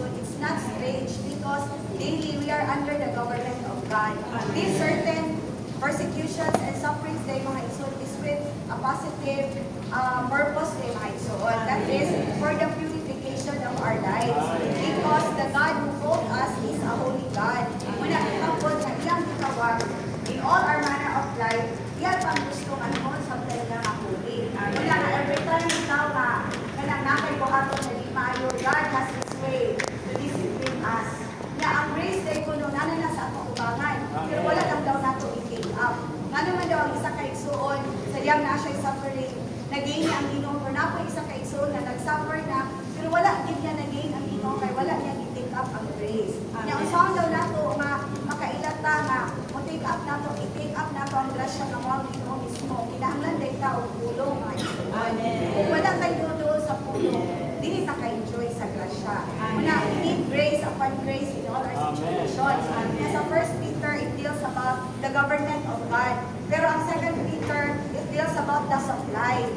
igsoon, it's not strange because daily we are under the government of God. These certain persecutions and sufferings day mga igsoon is with a positive purpose day mga igsoon. That is for the purification of our lives. Because the God who called us is a holy God. Muna kapag na iyang gitawag in all our manner of life, yan pang gusto nga mo sa talaga nga holy. Muna nga every time ikaw nga nakay buhaton na di maayo, God has His way to discipline us. Na ang grace day ko nung na sa atong ubangan, pero wala lang daw nato i-take up. Nga naman daw ang isa kaigsuon, sayang na siya suffering, nag-gain niya ang Ginoo, pero na po isa kaigsuon na nag-suffer na, pero wala din niya nag-gain ang Ginoo, kaya wala niya i-take up ang grace. Nga ang saan daw nato makailata nga, take up nato, i-take up nato ang grasya ng mga Ginoo mismo. Kinahanglan day tao pulong mga igsuon. Kung wala kayo doon sa pulong, dili ta ka-enjoy sa grasya. Muna, we need grace upon grace in all our situations. Sa 1 Peter, it deals about the government of God. Pero ang 2 Peter, it deals about the supply.